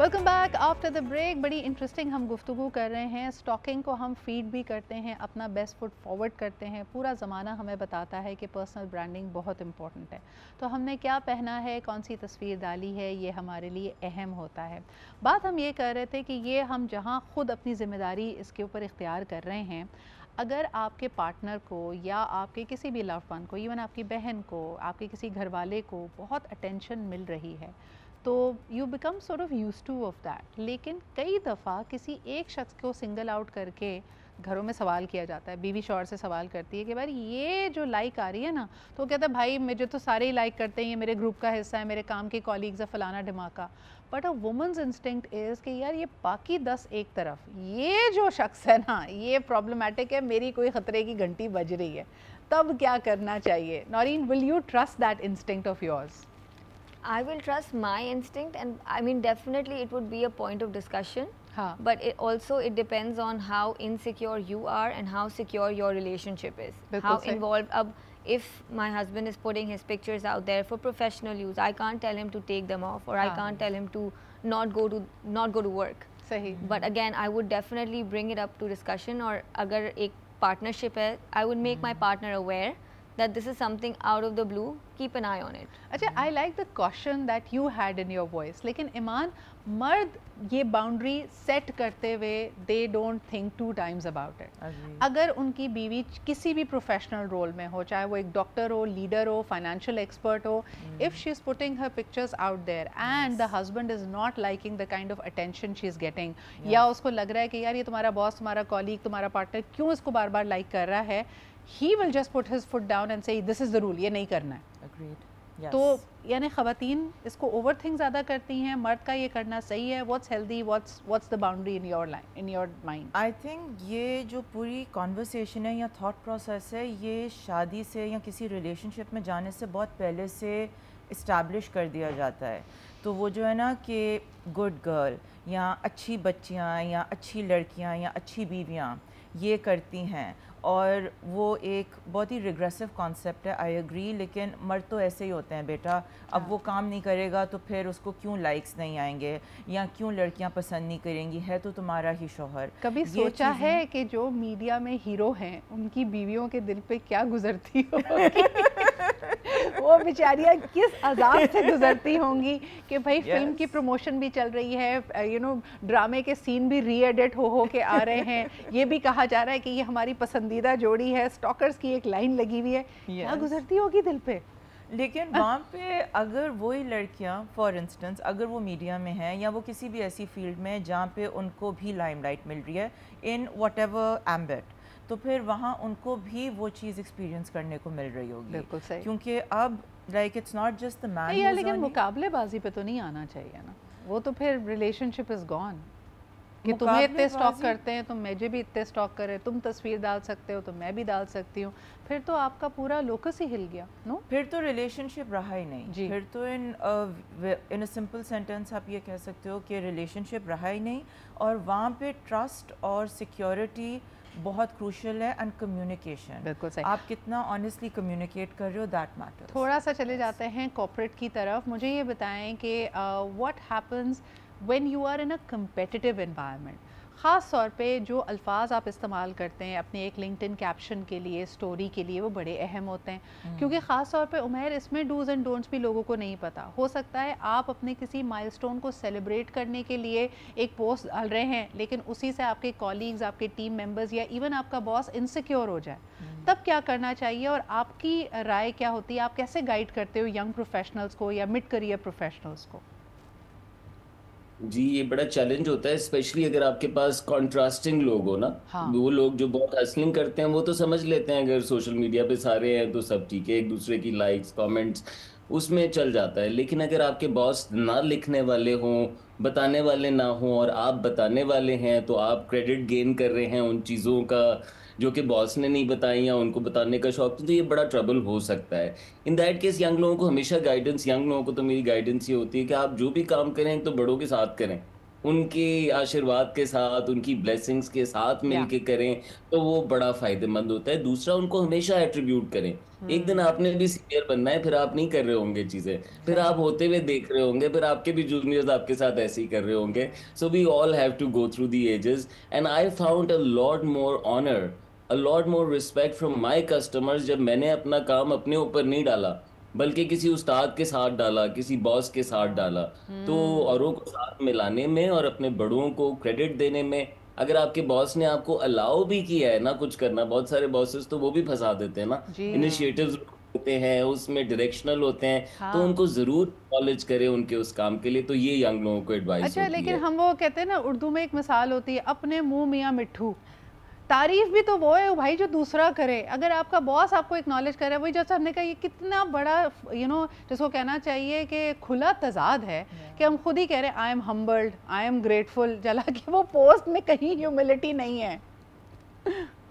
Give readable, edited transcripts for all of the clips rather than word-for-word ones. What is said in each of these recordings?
Welcome back after the break. بڑی interesting ہم گفتگو کر رہے ہیں. اسٹاکنگ کو ہم فیڈ بھی کرتے ہیں, اپنا بیسٹ فٹ فارورڈ کرتے ہیں. پورا زمانہ ہمیں بتاتا ہے کہ پرسنل برانڈنگ بہت امپورٹنٹ ہے. تو ہم نے کیا پہنا ہے, کون سی تصویر ڈالی ہے, یہ ہمارے لیے اہم ہوتا ہے. بات ہم یہ کر رہے تھے کہ یہ ہم جہاں خود اپنی ذمہ داری اس کے اوپر اختیار کر رہے ہیں, اگر آپ کے پارٹنر کو یا آپ کے کسی بھی لوڈ ون کو, ایون آپ کی بہن کو, آپ کے کسی گھر والے کو بہت اٹینشن مل رہی ہے, تو you become sort of used to of that. لیکن کئی دفعہ کسی ایک شخص کو سنگل آؤٹ کر کے گھروں میں سوال کیا جاتا ہے. بیوی شوہر سے سوال کرتی ہے کہ بھائی یہ جو لائک آ رہی ہے نا, تو وہ کہتا ہے بھائی مجھے تو سارے ہی لائک کرتے ہیں, یہ میرے گروپ کا حصہ ہے, میرے کام کے کالیگز ہے, فلانا ڈھماکا. بٹ اے وومنز انسٹنکٹ از کہ یار یہ باقی 10 ایک طرف, یہ جو شخص ہے نا یہ پرابلمٹک ہے, میری کوئی خطرے کی گھنٹی بج رہی ہے, تب کیا کرنا چاہیے؟ Noreen, will you trust that instinct of yours? I will trust my instinct, and I mean definitely it would be a point of discussion. But it depends on how insecure you are and how secure your relationship is. How involved. If my husband is putting his pictures out there for professional use, I can't tell him to take them off, or I can't tell him to not go to work. صحیح. But again, I would definitely bring it up to discussion. Or agar ek partnership hai, I would make my partner aware that this is something out of the blue, keep an eye on it. اچھا, I like the caution that you had in your voice. لیکن ایمان, مرد یہ boundary set کرتے ہوئے they don't think 2 times about it. اگر ان کی بیوی کسی بھی پروفیشنل رول میں ہو, چاہے وہ ایک doctor who, leader who, financial expert who, if she is putting her pictures out there and the husband is not liking the kind of attention she is getting, یا اس کو لگ رہا ہے کہ یار یہ تمہارا باس, تمہارا کالیگ, تمہارا پارٹنر کیوں اس کو بار بار لائک کر رہا ہے, he will just put his foot down and say this is the rule, یہ نہیں کرنا ہے. Agreed. Yes. تو یعنی خواتین اس کو اوور تھنک زیادہ کرتی ہیں, مرد کا یہ کرنا صحیح ہے. what's healthy, what's the boundary in your line, in your mind? I think یہ جو پوری conversation ہے یا thought process ہے, یہ شادی سے یا کسی ریلیشن شپ میں جانے سے بہت پہلے سے اسٹیبلش کر دیا جاتا ہے. تو وہ جو ہے نا کہ گڈ گرل یا اچھی بچیاں یا اچھی لڑکیاں یا اچھی بیویاں یہ کرتی ہیں, اور وہ ایک بہت ہی ریگریسو کانسیپٹ ہے. آئی ایگری, لیکن مرد تو ایسے ہی ہوتے ہیں بیٹا. اب وہ کام نہیں کرے گا تو پھر اس کو کیوں لائکس نہیں آئیں گے, یا کیوں لڑکیاں پسند نہیں کریں گی, ہے تو تمہارا ہی شوہر. کبھی سوچا ہے کہ جو میڈیا میں ہیرو ہیں ان کی بیویوں کے دل پہ کیا گزرتی ہوگی؟ وہ بیچاریاں کس عذاب سے گزرتی ہوں گی کہ بھائی فلم کی پروموشن بھی چل رہی ہے, ڈرامے کے سین بھی ری ایڈٹ ہو کے آ رہے ہیں, یہ بھی کہا جا رہا ہے کہ یہ ہماری پسندیدہ جوڑی ہے, سٹاکرز کی ایک لائن لگی ہوئی ہے, کیا گزرتی ہوگی دل پہ. لیکن وہاں پہ اگر وہی لڑکیاں فار انسٹنس اگر وہ میڈیا میں ہیں یا وہ کسی بھی ایسی فیلڈ میں جہاں پہ ان کو بھی لائم لائٹ مل رہی ہے ان واٹ ایور ایمبٹ, تو پھر وہاں ان کو بھی وہ چیز ایکسپیرینس کرنے کو مل رہی ہوگی. بالکل صحیح. کیونکہ اب like it's not just the man. لیکن مقابلے بازی پہ تو نہیں آنا چاہیے نا, وہ تو پھر ریلیشن شپ از گون. کہ تمہیں اتنے اسٹاک کرتے ہیں تو مجھے بھی اتنے اسٹاک کرے, تم تصویر ڈال سکتے ہو تو میں بھی ڈال سکتی ہوں, پھر تو آپ کا پورا لوکس ہی ہل گیا. نو, پھر تو ریلیشن شپ رہا ہی نہیں. پھر تو ان اے سمپل سینٹینس آپ یہ کہہ سکتے ہو کہ ریلیشن شپ رہا ہی نہیں. اور وہاں پہ ٹرسٹ اور سیکیورٹی بہت کروشل ہے, اینڈ کمیونیکیشن. بالکل صحیح. آپ کتنا آنیسٹلی کمیونیکیٹ کر رہے ہو, دیٹ میٹر. تھوڑا سا چلے جاتے ہیں کارپوریٹ کی طرف. مجھے یہ بتائیں کہ what happens when you are in a competitive environment. خاص طور پہ جو الفاظ آپ استعمال کرتے ہیں اپنے ایک لنکڈ ان کیپشن کے لیے, اسٹوری کے لیے, وہ بڑے اہم ہوتے ہیں. کیونکہ خاص طور پہ عمیر اس میں ڈوز اینڈ ڈونٹس بھی لوگوں کو نہیں پتہ. ہو سکتا ہے آپ اپنے کسی مائل سٹون کو سیلیبریٹ کرنے کے لیے ایک پوسٹ ڈال رہے ہیں, لیکن اسی سے آپ کے کالیگز, آپ کے ٹیم ممبرز یا ایون آپ کا باس انسیکیور ہو جائے. تب کیا کرنا چاہیے, اور آپ کی رائے کیا ہوتی ہے؟ آپ کیسے گائیڈ کرتے ہو ینگ پروفیشنلز کو یا مڈ کریئر پروفیشنلز کو؟ جی, یہ بڑا چیلنج ہوتا ہے, اسپیشلی اگر آپ کے پاس کانٹراسٹنگ لوگ ہو نا. وہ لوگ جو بہت ہسلنگ کرتے ہیں وہ تو سمجھ لیتے ہیں, اگر سوشل میڈیا پہ سارے ہیں تو سب ٹھیک ہے, ایک دوسرے کی لائکس, کامنٹس اس میں چل جاتا ہے. لیکن اگر آپ کے باس نہ لکھنے والے ہوں, بتانے والے نہ ہوں, اور آپ بتانے والے ہیں, تو آپ کریڈٹ گین کر رہے ہیں ان چیزوں کا جو کہ باس نے نہیں بتائی یا ان کو بتانے کا شوق تھا, تو یہ بڑا ٹربل ہو سکتا ہے. ان دیٹ کیس ینگ لوگوں کو ہمیشہ گائیڈنس, ینگ لوگوں کو تو میری گائیڈنس یہ ہوتی ہے کہ آپ جو بھی کام کریں تو بڑوں کے ساتھ کریں. ان کے آشیرواد کے ساتھ, ان کی بلیسنگز کے ساتھ مل کے کریں تو وہ بڑا فائدہ مند ہوتا ہے. دوسرا, ان کو ہمیشہ ایٹریبیوٹ کریں. ایک دن آپ نے بھی سینئر بننا ہے, پھر آپ نہیں کر رہے ہوں گے چیزیں, پھر آپ ہوتے ہوئے دیکھ رہے ہوں گے, پھر آپ کے بھی جونیئرز آپ کے ساتھ ایسے ہی کر رہے ہوں گے. So we all have to go through the ages, and I found a lot more honour, a lot more respect from my customers جب میں نے اپنا کام اپنے اوپر نہیں ڈالا بلکہ کسی استاد کے ساتھ ڈالا, کسی باس کے ساتھ ڈالا. تو اوروں کو ساتھ ملانے میں اور اپنے بڑوں کو کریڈٹ دینے میں, اگر آپ کے باس نے آپ کو الاؤ بھی کیا ہے نا کچھ کرنا, بہت سارے باسز تو وہ بھی پھنسا دیتے ہیں نا, انیشیٹوز ہوتے ہیں اس میں ڈائریکشنل ہوتے ہیں, تو ان کو ضرور نالج کرے ان کے اس کام کے لیے. تو یہ ینگ لوگوں کو ایڈوائز ہوتی ہے. اچھا, لیکن ہم وہ کہتے ہیں نا, اردو میں ایک مثال ہوتی ہے, اپنے منہ میاں مٹھو. تعریف بھی تو وہ ہے بھائی جو دوسرا کرے. اگر آپ کا باس آپ کو اکنالج کرے, وہی جیسا ہم نے کہا, یہ کتنا بڑا جس کو کہنا چاہیے کہ کھلا تضاد ہے کہ ہم خود ہی کہہ رہے ہیں I am humbled, I am grateful, جلا کہ وہ پوسٹ میں کہیں ہیوملٹی نہیں ہے.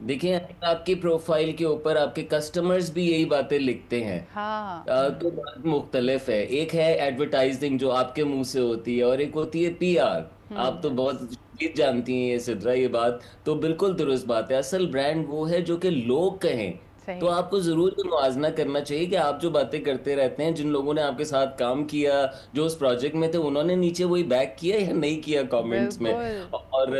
دیکھیں آپ کی پروفائل کے اوپر آپ کے کسٹمرز بھی یہی باتیں لکھتے ہیں. تو بات مختلف ہے. ایک ہے ایڈورٹائزنگ جو آپ کے منہ سے ہوتی ہے, اور ایک ہوتی ہے پی آر. آپ تو بہت جانتی ہیں یہ سدرا, یہ بات تو بالکل درست بات ہے. اصل برانڈ وہ ہے جو کہ لوگ کہیں. تو آپ کو ضرور موازنہ کرنا چاہیے کہ آپ جو باتیں کرتے رہتے ہیں, جن لوگوں نے آپ کے ساتھ کام کیا, جو اس پروجیکٹ میں تھے, انہوں نے نیچے وہی بیک کیا یا نہیں کیا کامنٹس میں. اور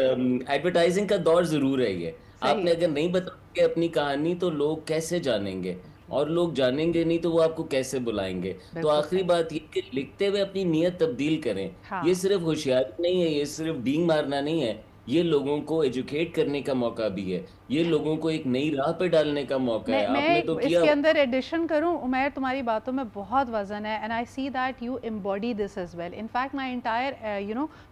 ایڈورٹائزنگ کا دور ضرور ہے یہ. آپ نے اگر نہیں بتاؤ گے اپنی کہانی تو لوگ کیسے جانیں گے, اور لوگ جانیں گے نہیں تو وہ آپ کو کیسے بلائیں گے. تو آخری بات یہ کہ لکھتے ہوئے اپنی نیت تبدیل کریں. یہ صرف ہوشیاری نہیں ہے, یہ صرف ڈینگ مارنا نہیں ہے, یہ لوگوں کو ایجوکیٹ کرنے کا موقع بھی ہے, یہ لوگوں کو ایک نئی راہ پہ ڈالنے کا موقع ہے. آپ نے تو کیا. اس کے اندر ایڈیشن کروں, عمیر تمہاری باتوں میں بہت وزن ہے, and I see that you embody this as well. In fact my entire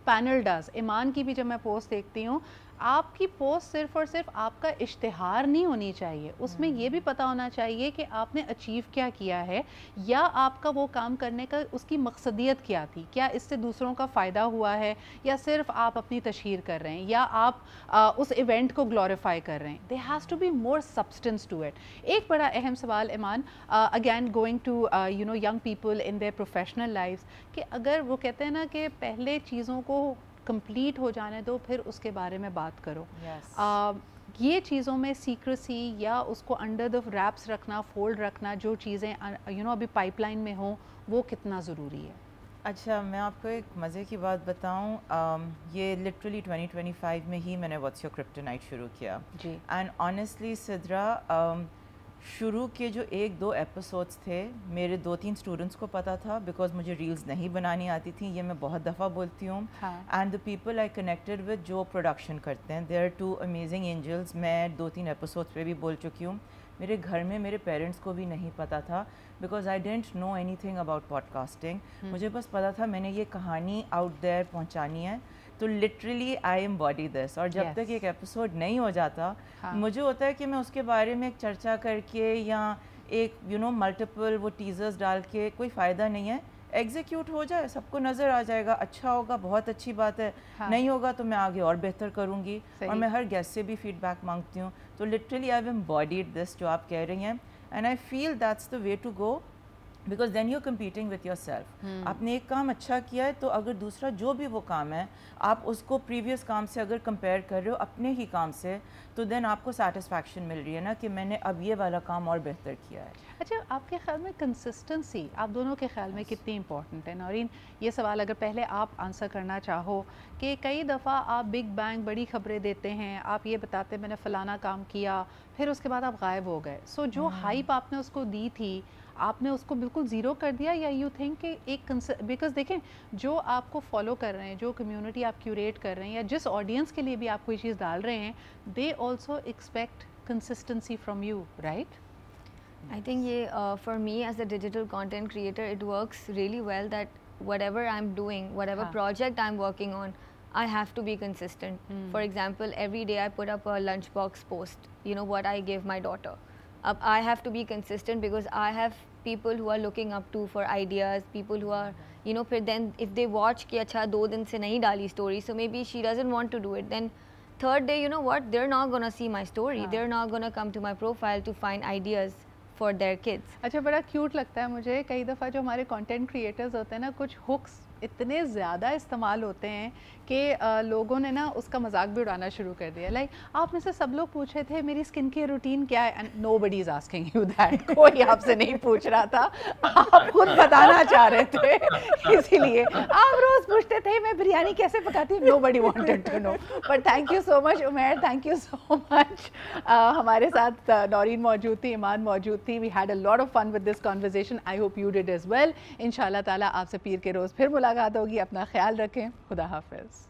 panel does. Iman کی بھی جب میں پوسٹ دیکھتی ہوں, آپ کی پوسٹ صرف اور صرف آپ کا اشتہار نہیں ہونی چاہیے, اس میں یہ بھی پتہ ہونا چاہیے کہ آپ نے اچیو کیا کیا ہے, یا آپ کا وہ کام کرنے کا اس کی مقصدیت کیا تھی, کیا اس سے دوسروں کا فائدہ ہوا ہے, یا صرف آپ اپنی تشہیر کر رہے ہیں, یا آپ اس ایونٹ کو گلوریفائی کر رہے ہیں. There has to be more substance to it. ایک بڑا اہم سوال Iman, again going to young people in their professional lives, کہ اگر وہ کہتے ہیں نا کہ پہلے چیزوں کو کمپلیٹ ہو جانے دو پھر اس کے بارے میں بات کرو, یہ چیزوں میں سیکریسی یا اس کو انڈر دا ریپس رکھنا, فولڈ رکھنا, جو چیزیں ابھی پائپ لائن میں ہوں, وہ کتنا ضروری ہے؟ اچھا, میں آپ کو ایک مزے کی بات بتاؤں. یہ لٹرلی 2025 میں ہی میں نے واٹس یور کرپٹونائٹ شروع کیا. جی. اینڈ آنیسٹلی سدرا, شروع کے جو 1-2 ایپیسوڈس تھے, میرے 2-3 اسٹوڈنٹس کو پتہ تھا, بیکاز مجھے ریلز نہیں بنانی آتی تھیں, یہ میں بہت دفعہ بولتی ہوں. And the people I connected with جو پروڈکشن کرتے ہیں, دے آر 2 امیزنگ اینجلس. میں 2-3 ایپیسوڈس پہ بھی بول چکی ہوں. میرے گھر میں میرے پیرنٹس کو بھی نہیں پتہ تھا, because I didn't know anything about podcasting. مجھے بس پتہ تھا میں نے یہ کہانی آؤٹ دیر پہنچانی ہے. تو لٹرلی آئی ایمبوڈی دس. اور جب تک ایک ایپیسوڈ نہیں ہو جاتا, مجھے ہوتا ہے کہ میں اس کے بارے میں ایک چرچا کر کے یا ایک ملٹیپل وہ ٹیزرز ڈال کے کوئی فائدہ نہیں ہے. ایگزیکیوٹ ہو جائے, سب کو نظر آ جائے گا, اچھا ہوگا, بہت اچھی بات ہے. نہیں ہوگا تو میں آگے اور بہتر کروں گی, اور میں ہر گیسٹ سے بھی فیڈ بیک مانگتی ہوں. تو لٹرلی آئی ہیو ایمبوڈیڈ دس جو آپ کہہ رہی ہیں, and I feel that's the way to go, because then you competing with yourself. آپ نے ایک کام اچھا کیا ہے, تو اگر دوسرا جو بھی وہ کام ہے آپ اس کو پریویس کام سے اگر کمپیئر کر رہے ہو اپنے ہی کام سے, تو دین آپ کو سیٹسفیکشن مل رہی ہے نا کہ میں نے اب یہ والا کام اور بہتر کیا ہے. اچھا, آپ کے خیال میں کنسسٹنسی آپ دونوں کے خیال میں کتنی امپورٹنٹ ہے؟ نورین, یہ سوال اگر پہلے آپ آنسر کرنا چاہو, کہ کئی دفعہ آپ بگ بینگ بڑی خبریں دیتے ہیں, آپ یہ بتاتے ہیں میں نے فلانا کام کیا, پھر اس کے بعد آپ غائب ہو گئے. سو جو ہائپ آپ نے اس کو دی تھی, آپ نے اس کو بالکل زیرو کر دیا, یا یو تھنک کہ ایک بیکاز دیکھیں جو آپ کو فالو کر رہے ہیں, جو کمیونٹی آپ کیوریٹ کر رہے ہیں, یا جس آڈینس کے لیے بھی آپ کوئی چیز ڈال رہے ہیں, they also expect consistency from you, right? I think for me as a digital content creator, it works really well that whatever I'm doing, whatever project I'm working on, I have to be consistent. For example, every day I put up a lunchbox post, what I give my daughter. I have to be consistent because I have people who are looking up to for ideas, people who are, pھر then if they watch کہ اچھا 2 دن سے نہیں ڈالی story, so maybe she doesn't want to do it, then third day, they're not gonna see my story, they're not gonna come to my profile to find ideas for their kids. اچھا, بڑا cute لگتا ہے مجھے کئی دفعہ جو ہمارے content creators ہوتے ہیں نا, کچھ ہکس اتنے زیادہ استعمال ہوتے ہیں کہ لوگوں نے نا اس کا مذاق بھی اڑانا شروع کر دیا. لائک آپ میں سے سب لوگ پوچھ رہے تھے میری اسکن کیئر روٹین کیا ہے, and nobody is asking you that. کوئی آپ سے نہیں پوچھ رہا تھا, آپ خود بتانا چاہ رہے تھے, اسی لیے آپ روز پوچھتے تھے میں بریانی کیسے پکاتی ہوں. Nobody wanted to know. But thank you so much Umair, thank you so much. ہمارے ساتھ نورین موجود تھی, ایمان موجود تھی. We had a lot of fun with this conversation. I hope you did as well. ان شاء اللہ تعالیٰ آپ سے پیر کے روز پھر ملاقات ہوگی. اپنا خیال رکھیں. خدا حافظ.